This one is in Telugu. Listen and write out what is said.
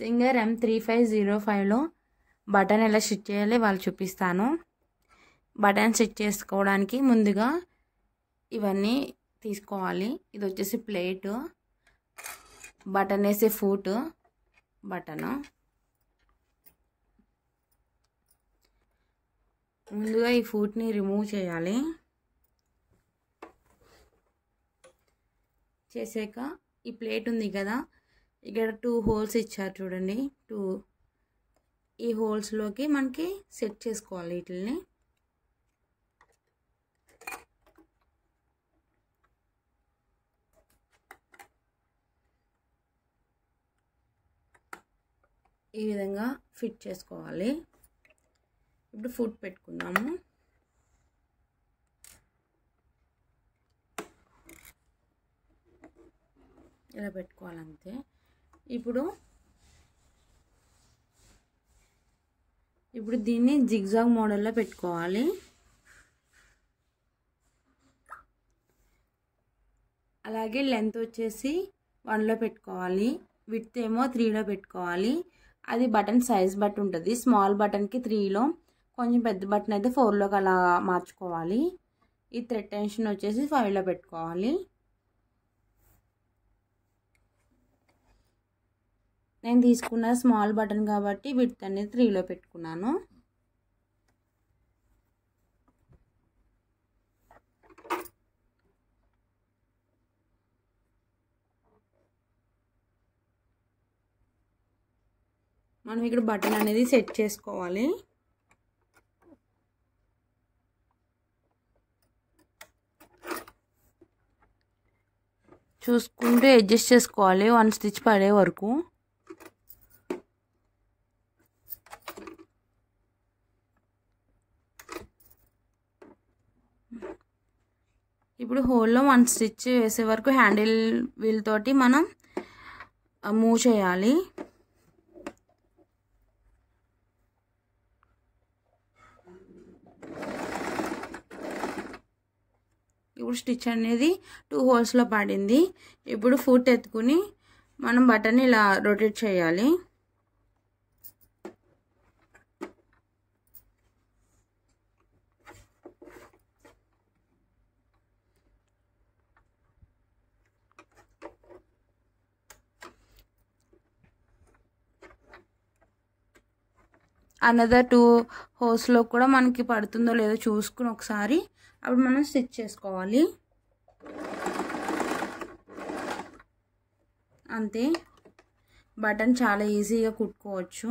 సింగర్ M3505లో బటన్ ఎలా స్టిచ్ చేయాలి వాళ్ళు చూపిస్తాను. బటన్ స్టిచ్ చేసుకోవడానికి ముందుగా ఇవన్నీ తీసుకోవాలి. ఇది వచ్చేసి ప్లేట్, బటన్ వేసే ఫూట్, బటన్. ముందుగా ఈ ఫూట్ని రిమూవ్ చేయాలి. చేసాక ఈ ప్లేట్ ఉంది కదా, ఇక్కడ 2 హోల్స్ ఇచ్చారు చూడండి. ఈ హోల్స్లోకి మనకి సెట్ చేసుకోవాలి వీటిని. ఈ విధంగా ఫిట్ చేసుకోవాలి. ఇప్పుడు ఫుట్ పెట్టుకుందాము. ఇలా పెట్టుకోవాలంతే. ఇప్పుడు దీన్ని జిగ్జాగ్ మోడల్లో పెట్టుకోవాలి. అలాగే లెంత్ వచ్చేసి 1లో పెట్టుకోవాలి, విడ్త్ ఏమో 3లో పెట్టుకోవాలి. అది బటన్ సైజ్ బట్టి ఉంటుంది. స్మాల్ బటన్కి 3లో, కొంచెం పెద్ద బటన్ అయితే 4లోకి అలా మార్చుకోవాలి. ఈ థ్రెడ్ టెన్షన్ వచ్చేసి 5లో పెట్టుకోవాలి. నేను తీసుకున్న స్మాల్ బటన్ కాబట్టి విడ్త్ అనేది 3లో పెట్టుకున్నాను. మనం ఇక్కడ బటన్ అనేది సెట్ చేసుకోవాలి. చూసుకుంటూ అడ్జస్ట్ చేసుకోవాలి 1 స్టిచ్ పడే వరకు. ఇప్పుడు హోల్లో 1 స్టిచ్ వేసే వరకు హ్యాండిల్ వీల్ తోటి మనం మూవ్ చేయాలి. ఇప్పుడు స్టిచ్ అనేది 2 హోల్స్లో పడింది. ఇప్పుడు ఫుట్ ఎత్తుకుని మనం బటన్ ఇలా రొటేట్ చేయాలి. అనదర్ 2 హోల్స్లో కూడా మనకి పడుతుందో లేదో చూసుకుని ఒకసారి అప్పుడు మనం స్టిచ్ చేసుకోవాలి. అంతే, బటన్ చాలా ఈజీగా కుట్టుకోవచ్చు.